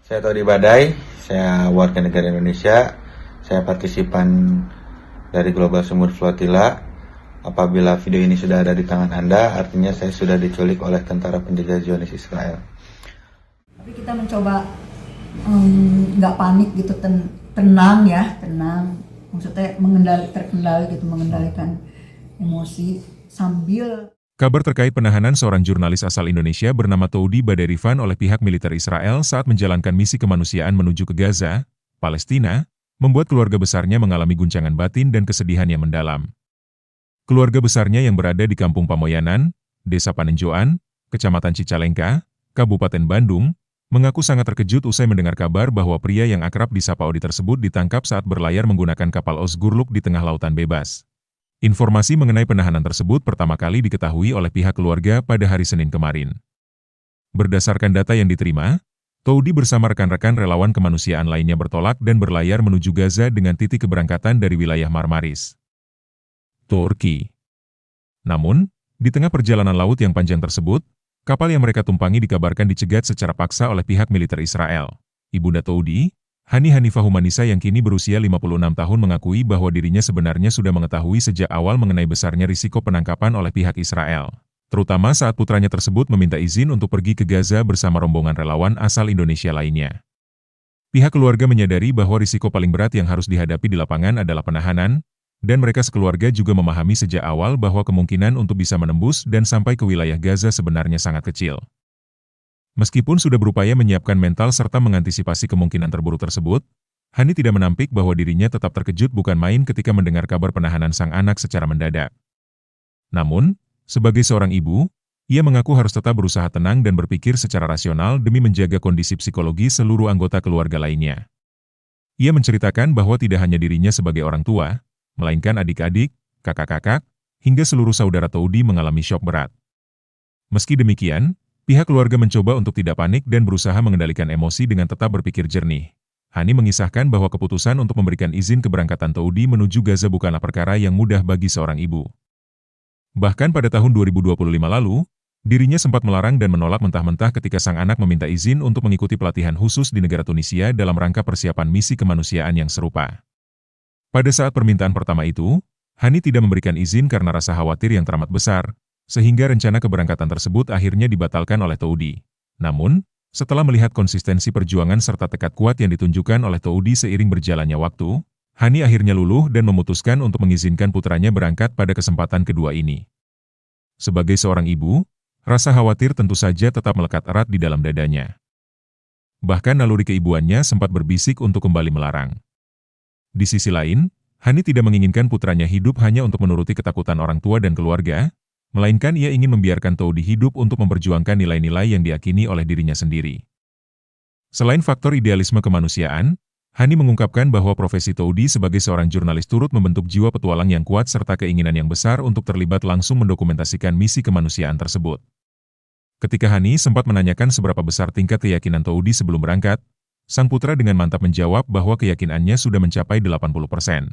Saya Todi Badai, saya warga negara Indonesia, saya partisipan dari Global Sumur Flotilla. Apabila video ini sudah ada di tangan Anda, artinya saya sudah diculik oleh tentara penjajah Zionis Israel. Tapi kita mencoba nggak panik gitu, tenang. Maksudnya mengendalikan emosi sambil. Kabar terkait penahanan seorang jurnalis asal Indonesia bernama Toudi Baderifan oleh pihak militer Israel saat menjalankan misi kemanusiaan menuju ke Gaza, Palestina, membuat keluarga besarnya mengalami guncangan batin dan kesedihan yang mendalam. Keluarga besarnya yang berada di Kampung Pamoyanan, Desa Panenjoan, Kecamatan Cicalengka, Kabupaten Bandung, mengaku sangat terkejut usai mendengar kabar bahwa pria yang akrab disapa Odi tersebut ditangkap saat berlayar menggunakan kapal Osgurluk di tengah lautan bebas. Informasi mengenai penahanan tersebut pertama kali diketahui oleh pihak keluarga pada hari Senin kemarin. Berdasarkan data yang diterima, Toudi bersama rekan-rekan relawan kemanusiaan lainnya bertolak dan berlayar menuju Gaza dengan titik keberangkatan dari wilayah Marmaris, Turki. Namun, di tengah perjalanan laut yang panjang tersebut, kapal yang mereka tumpangi dikabarkan dicegat secara paksa oleh pihak militer Israel. Ibunda Toudi, Hani Hanifah Humanisa yang kini berusia 56 tahun mengakui bahwa dirinya sebenarnya sudah mengetahui sejak awal mengenai besarnya risiko penangkapan oleh pihak Israel, terutama saat putranya tersebut meminta izin untuk pergi ke Gaza bersama rombongan relawan asal Indonesia lainnya. Pihak keluarga menyadari bahwa risiko paling berat yang harus dihadapi di lapangan adalah penahanan, dan mereka sekeluarga juga memahami sejak awal bahwa kemungkinan untuk bisa menembus dan sampai ke wilayah Gaza sebenarnya sangat kecil. Meskipun sudah berupaya menyiapkan mental serta mengantisipasi kemungkinan terburuk tersebut, Hani tidak menampik bahwa dirinya tetap terkejut bukan main ketika mendengar kabar penahanan sang anak secara mendadak. Namun, sebagai seorang ibu, ia mengaku harus tetap berusaha tenang dan berpikir secara rasional demi menjaga kondisi psikologi seluruh anggota keluarga lainnya. Ia menceritakan bahwa tidak hanya dirinya sebagai orang tua, melainkan adik-adik, kakak-kakak, hingga seluruh saudara Toudi mengalami syok berat. Meski demikian, pihak keluarga mencoba untuk tidak panik dan berusaha mengendalikan emosi dengan tetap berpikir jernih. Hani mengisahkan bahwa keputusan untuk memberikan izin keberangkatan Toudi menuju Gaza bukanlah perkara yang mudah bagi seorang ibu. Bahkan pada tahun 2025 lalu, dirinya sempat melarang dan menolak mentah-mentah ketika sang anak meminta izin untuk mengikuti pelatihan khusus di negara Tunisia dalam rangka persiapan misi kemanusiaan yang serupa. Pada saat permintaan pertama itu, Hani tidak memberikan izin karena rasa khawatir yang teramat besar, sehingga rencana keberangkatan tersebut akhirnya dibatalkan oleh Toudi. Namun, setelah melihat konsistensi perjuangan serta tekad kuat yang ditunjukkan oleh Toudi seiring berjalannya waktu, Hani akhirnya luluh dan memutuskan untuk mengizinkan putranya berangkat pada kesempatan kedua ini. Sebagai seorang ibu, rasa khawatir tentu saja tetap melekat erat di dalam dadanya. Bahkan naluri keibuannya sempat berbisik untuk kembali melarang. Di sisi lain, Hani tidak menginginkan putranya hidup hanya untuk menuruti ketakutan orang tua dan keluarga, melainkan ia ingin membiarkan Toudi hidup untuk memperjuangkan nilai-nilai yang diyakini oleh dirinya sendiri. Selain faktor idealisme kemanusiaan, Hani mengungkapkan bahwa profesi Toudi sebagai seorang jurnalis turut membentuk jiwa petualang yang kuat serta keinginan yang besar untuk terlibat langsung mendokumentasikan misi kemanusiaan tersebut. Ketika Hani sempat menanyakan seberapa besar tingkat keyakinan Toudi sebelum berangkat, sang putra dengan mantap menjawab bahwa keyakinannya sudah mencapai 80%.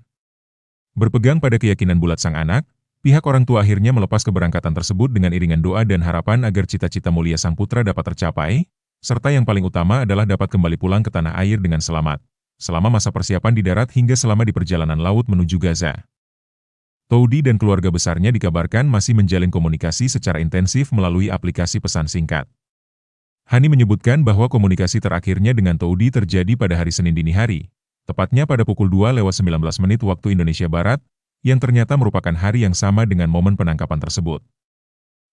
Berpegang pada keyakinan bulat sang anak, pihak orang tua akhirnya melepas keberangkatan tersebut dengan iringan doa dan harapan agar cita-cita mulia sang putra dapat tercapai, serta yang paling utama adalah dapat kembali pulang ke tanah air dengan selamat, selama masa persiapan di darat hingga selama di perjalanan laut menuju Gaza. Toudi dan keluarga besarnya dikabarkan masih menjalin komunikasi secara intensif melalui aplikasi pesan singkat. Hani menyebutkan bahwa komunikasi terakhirnya dengan Toudi terjadi pada hari Senin dini hari, tepatnya pada pukul 2:19 waktu Indonesia Barat, yang ternyata merupakan hari yang sama dengan momen penangkapan tersebut.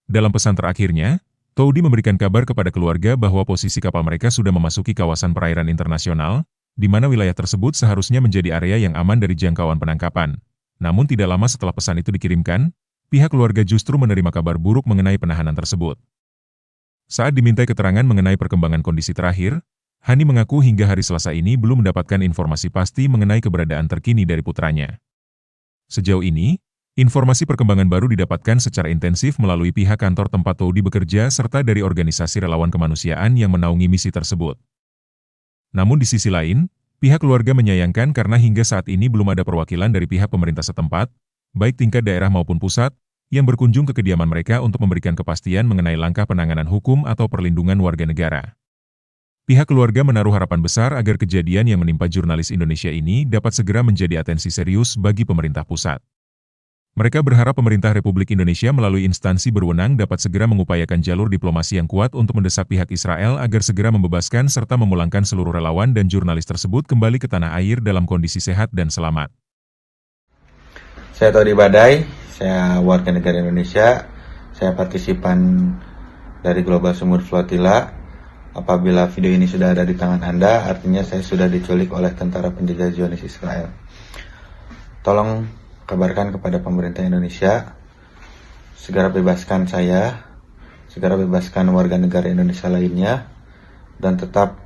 Dalam pesan terakhirnya, Toudi memberikan kabar kepada keluarga bahwa posisi kapal mereka sudah memasuki kawasan perairan internasional, di mana wilayah tersebut seharusnya menjadi area yang aman dari jangkauan penangkapan. Namun tidak lama setelah pesan itu dikirimkan, pihak keluarga justru menerima kabar buruk mengenai penahanan tersebut. Saat dimintai keterangan mengenai perkembangan kondisi terakhir, Hani mengaku hingga hari Selasa ini belum mendapatkan informasi pasti mengenai keberadaan terkini dari putranya. Sejauh ini, informasi perkembangan baru didapatkan secara intensif melalui pihak kantor tempat Toudi bekerja serta dari organisasi relawan kemanusiaan yang menaungi misi tersebut. Namun di sisi lain, pihak keluarga menyayangkan karena hingga saat ini belum ada perwakilan dari pihak pemerintah setempat, baik tingkat daerah maupun pusat, yang berkunjung ke kediaman mereka untuk memberikan kepastian mengenai langkah penanganan hukum atau perlindungan warga negara. Pihak keluarga menaruh harapan besar agar kejadian yang menimpa jurnalis Indonesia ini dapat segera menjadi atensi serius bagi pemerintah pusat. Mereka berharap pemerintah Republik Indonesia melalui instansi berwenang dapat segera mengupayakan jalur diplomasi yang kuat untuk mendesak pihak Israel agar segera membebaskan serta memulangkan seluruh relawan dan jurnalis tersebut kembali ke tanah air dalam kondisi sehat dan selamat. Saya Todi Badai, saya warga negara Indonesia, saya partisipan dari Global Sumur Flotilla. Apabila video ini sudah ada di tangan Anda, artinya saya sudah diculik oleh tentara penjajah Zionis Israel. Tolong kabarkan kepada pemerintah Indonesia, segera bebaskan saya, segera bebaskan warga negara Indonesia lainnya, dan tetap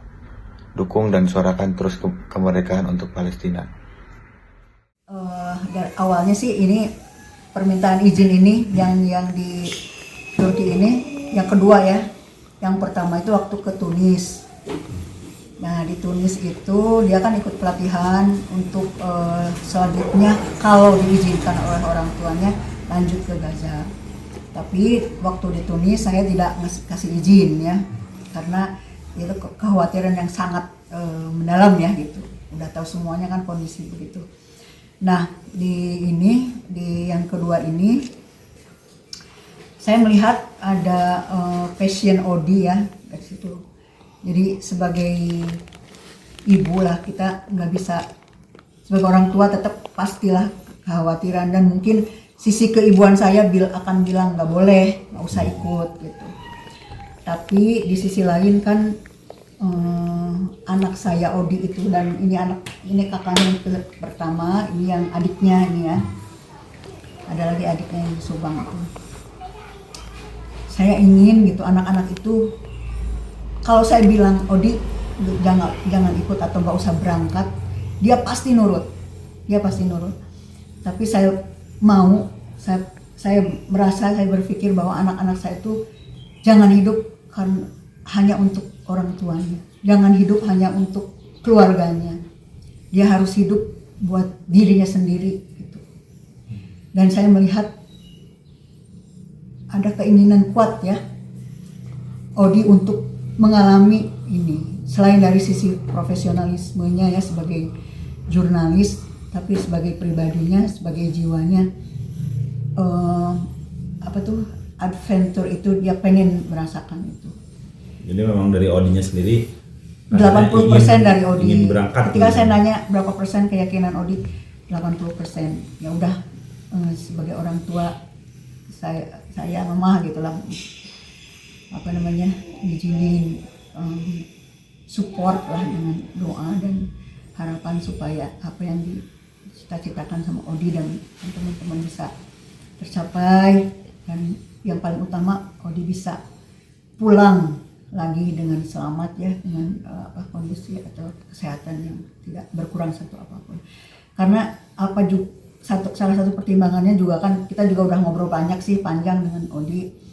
dukung dan suarakan terus kemerdekaan untuk Palestina. Dari awalnya sih ini permintaan izin ini yang di Turki ini, yang kedua ya. Yang pertama itu waktu ke Tunis. Nah di Tunis itu dia kan ikut pelatihan untuk selanjutnya kalau diizinkan oleh orang tuanya lanjut ke Gaza. Tapi waktu di Tunis saya tidak kasih izin ya, karena itu kekhawatiran yang sangat mendalam ya gitu. Udah tahu semuanya kan kondisi begitu. Nah di yang kedua ini saya melihat ada passion Odi ya dari situ. Jadi sebagai ibu lah, kita nggak bisa, sebagai orang tua tetap pastilah kekhawatiran, dan mungkin sisi keibuan saya akan bilang nggak boleh, nggak usah ikut gitu. Tapi di sisi lain kan anak saya Odi itu, dan ini kakaknya yang pertama, ini yang adiknya ini ya, ada lagi adiknya yang di Subang itu. Saya ingin gitu anak-anak itu, kalau saya bilang Odi jangan ikut atau nggak usah berangkat, dia pasti nurut. Tapi saya merasa, saya berpikir bahwa anak-anak saya itu jangan hidup hanya untuk orang tuanya, jangan hidup hanya untuk keluarganya. Dia harus hidup buat dirinya sendiri gitu. Dan saya melihat ada keinginan kuat ya Odi untuk mengalami ini, selain dari sisi profesionalismenya ya sebagai jurnalis, tapi sebagai pribadinya, sebagai jiwanya, adventure itu dia pengen merasakan itu. Jadi memang dari Odinya sendiri 80% dari Odi. Ingin berangkat. Ketika saya nanya berapa persen keyakinan Odi, 80%. Ya udah, sebagai orang tua saya mama gitulah, izinin, support lah dengan doa dan harapan supaya apa yang dicita-citakan sama Odi dan teman-teman bisa tercapai, dan yang paling utama Odi bisa pulang lagi dengan selamat ya, dengan kondisi atau kesehatan yang tidak berkurang satu apapun. Karena salah satu pertimbangannya juga kan, kita juga udah ngobrol banyak sih panjang dengan Odi.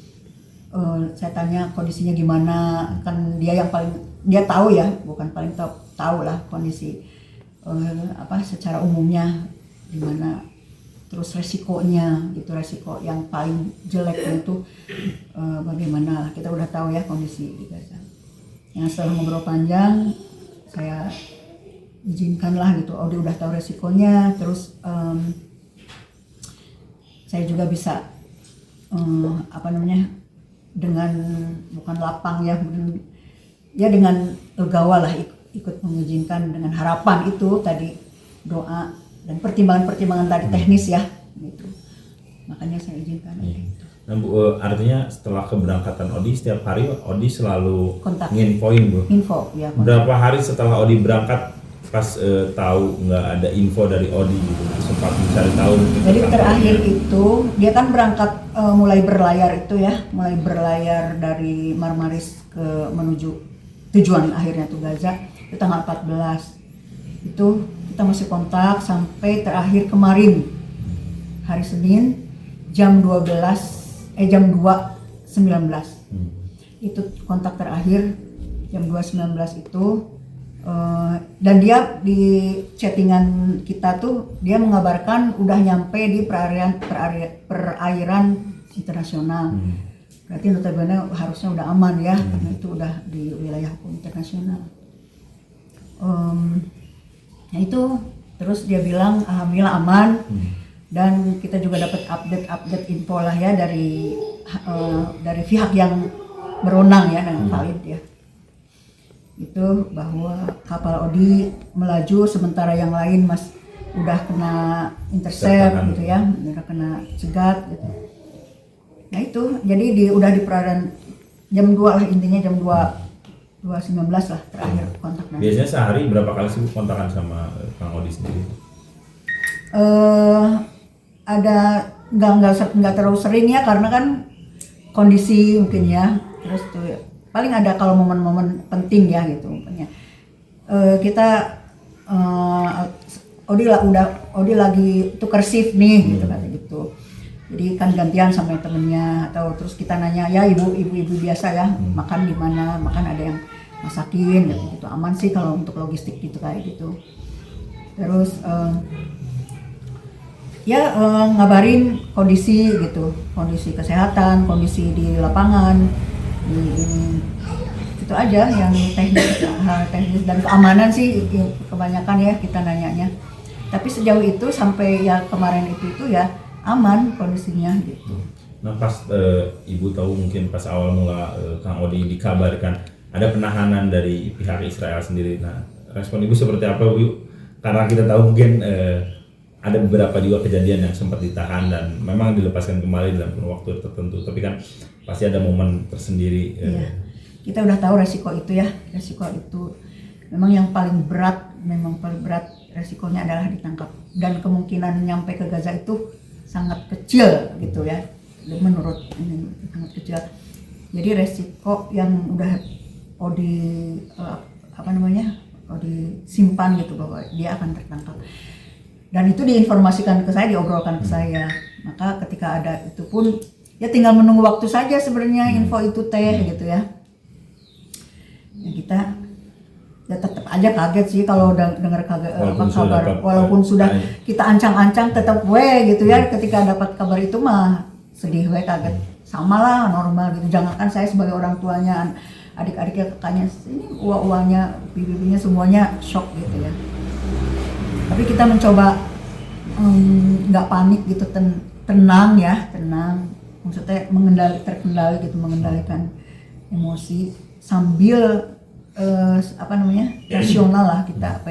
Saya tanya kondisinya gimana, kan dia yang paling dia tahu ya, bukan paling tahu lah kondisi secara umumnya gimana, terus resikonya gitu, resiko yang paling jeleknya itu bagaimana, kita udah tahu ya kondisi di Gaza. Yang setelah ngobrol panjang, saya izinkan lah gitu, Odi udah tahu resikonya, terus saya juga bisa dengan bukan lapang ya dengan legawa lah ikut mengizinkan, dengan harapan itu tadi, doa dan pertimbangan tadi teknis ya gitu, makanya saya izinkan. Nah Bu, artinya setelah keberangkatan Odi, setiap hari Odi selalu kontak, nginfoin Bu? Info ya, kontak. Berapa hari setelah Odi berangkat pas tahu nggak ada info dari Odi gitu, sempat mencari tahu? Jadi terakhir itu dia kan berangkat mulai berlayar dari Marmaris menuju tujuan akhirnya tuh Gaza itu tanggal 14. Itu kita masih kontak sampai terakhir kemarin hari Senin jam 2:19 itu kontak terakhir jam 2:19 itu. Dan dia di chattingan kita tuh dia mengabarkan udah nyampe di perairan internasional, Berarti notabene harusnya udah aman ya, karena itu udah di wilayah hukum internasional. Nah itu terus dia bilang alhamdulillah aman, dan kita juga dapat update info lah ya dari pihak yang berwenang ya, dengan valid ya. Itu bahwa kapal Odi melaju sementara yang lain udah kena intercept gitu ya, udah kena cegat gitu. Nah itu jadi udah di perairan jam 2 lah, intinya jam 2.19 lah terakhir kontak. Biasanya sehari berapa kali sih kontakan sama Kang Odi sendiri? Ada nggak terlalu sering ya, karena kan kondisi mungkin ya. Terus tuh paling ada kalau momen-momen penting ya gitu. Kita Odi lagi tukar shift nih gitu kata gitu. Jadi kan gantian sama temennya, atau terus kita nanya ya ibu biasa ya, makan di mana, makan ada yang masakin gitu, aman sih kalau untuk logistik gitu kayak gitu. Terus ngabarin kondisi gitu, kondisi kesehatan, kondisi di lapangan, itu aja yang teknis dan keamanan sih kebanyakan ya kita nanyanya. Tapi sejauh itu sampai ya kemarin itu ya aman kondisinya gitu. Nah pas ibu tahu mungkin pas awal mula Kang Odi dikabarkan ada penahanan dari pihak Israel sendiri. Nah respon ibu seperti apa Bu? Karena kita tahu mungkin ada beberapa juga kejadian yang sempat ditahan dan memang dilepaskan kembali dalam waktu tertentu. Tapi kan pasti ada momen tersendiri. Iya. Kita udah tahu resiko itu ya. Resiko itu memang yang paling berat resikonya adalah ditangkap. Dan kemungkinan nyampe ke Gaza itu sangat kecil gitu ya, menurut ini sangat kecil. Jadi resiko yang udah Odi simpan gitu bahwa dia akan tertangkap. Dan itu diinformasikan ke saya, diobrolkan ke saya. Maka ketika ada itu pun ya tinggal menunggu waktu saja sebenarnya info itu gitu ya. Ya kita ya tetap aja kaget sih kalau dengar kabar, walaupun sudah kita ancang-ancang tetap gitu ya, ketika dapat kabar itu mah sedih kaget, sama lah normal gitu. Jangankan saya sebagai orang tuanya, adik-adiknya, kakaknya, ini uangnya, bibinya semuanya shock gitu ya. Tapi kita mencoba nggak panik gitu, tenang, maksudnya terkendali gitu, mengendalikan emosi sambil rasional lah kita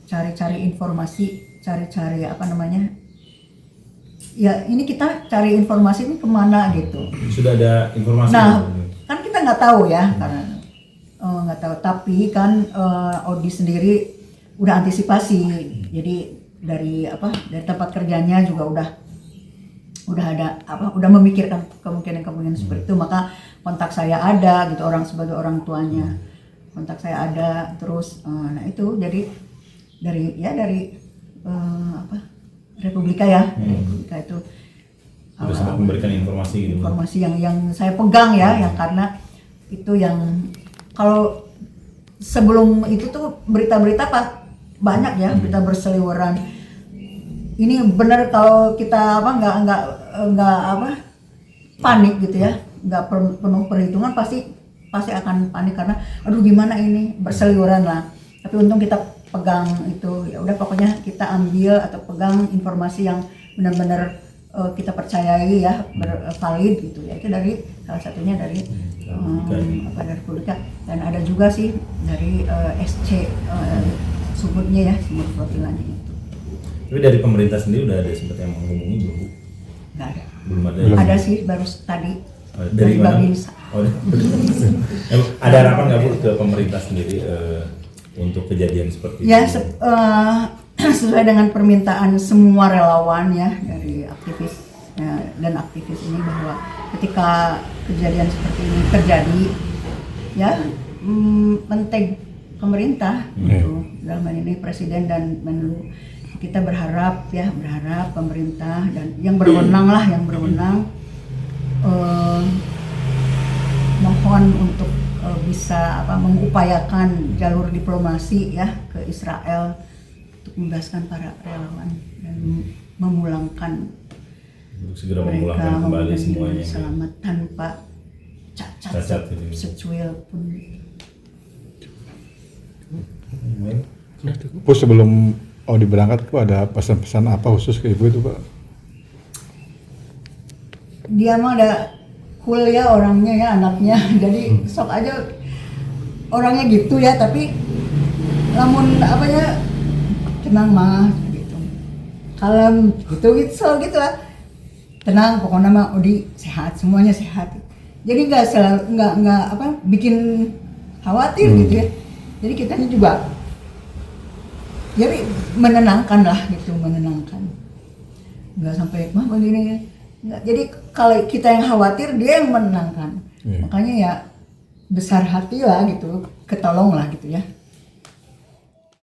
cari-cari informasi, cari-cari ya ini kita cari informasi ini kemana gitu. Sudah ada informasi? Nah kan kita nggak tahu ya, karena nggak tahu, tapi kan Odi sendiri udah antisipasi, jadi dari tempat kerjanya juga udah ada udah memikirkan kemungkinan seperti itu. Maka kontak saya ada gitu, sebagai orang tuanya kontak saya ada terus. Nah itu jadi dari Republika ya, Republika itu sudah sempat memberikan informasi gitu. Informasi yang saya pegang ya, yang karena itu yang kalau sebelum itu tuh berita-berita banyak ya, berita berseliweran. Ini benar kalau kita nggak panik gitu ya, nggak penuh perhitungan pasti akan panik karena aduh gimana ini, berseliweran lah. Tapi untung kita pegang itu, ya udah pokoknya kita ambil atau pegang informasi yang benar-benar kita percayai ya, valid gitu ya. Itu dari salah satunya dari Republika, dan ada juga sih dari SC Sumutnya ya, Sumut Flotilanya itu. Tapi dari pemerintah sendiri udah ada sempat yang menghubungi belum Bu? Nggak ada. Belum ada. Ada sih baru tadi. Dari mana? Babinsa. Ada harapan nggak Bu ke pemerintah sendiri untuk kejadian seperti ya, ini? Sesuai dengan permintaan semua relawan ya, dari aktivis dan aktivis ini, bahwa ketika kejadian seperti ini terjadi ya penting pemerintah gitu, dalam hal ini Presiden dan Menlu, kita berharap pemerintah dan yang berwenang mohon untuk bisa mengupayakan jalur diplomasi ya ke Israel untuk membebaskan para relawan dan memulangkan segera mereka, memulangkan kembali semuanya selamat tanpa cacat gitu. secuil pun. Bu, sebelum Odi berangkat, Bu, ada pesan-pesan apa khusus ke Ibu itu, Pak? Dia mah ada cool ya orangnya ya, anaknya. Jadi sok aja orangnya gitu ya, tapi lamun apa ya, tenang mah gitu, kalem gitu lah, tenang pokoknya mah Odi sehat, semuanya sehat. Jadi nggak apa bikin khawatir gitu ya. Jadi kitanya juga jadi menenangkan lah gitu, menenangkan, nggak sampai mah begini. Nggak, jadi kalau kita yang khawatir, dia yang menenangkan. Makanya ya besar hati lah gitu, ketolong lah gitu ya.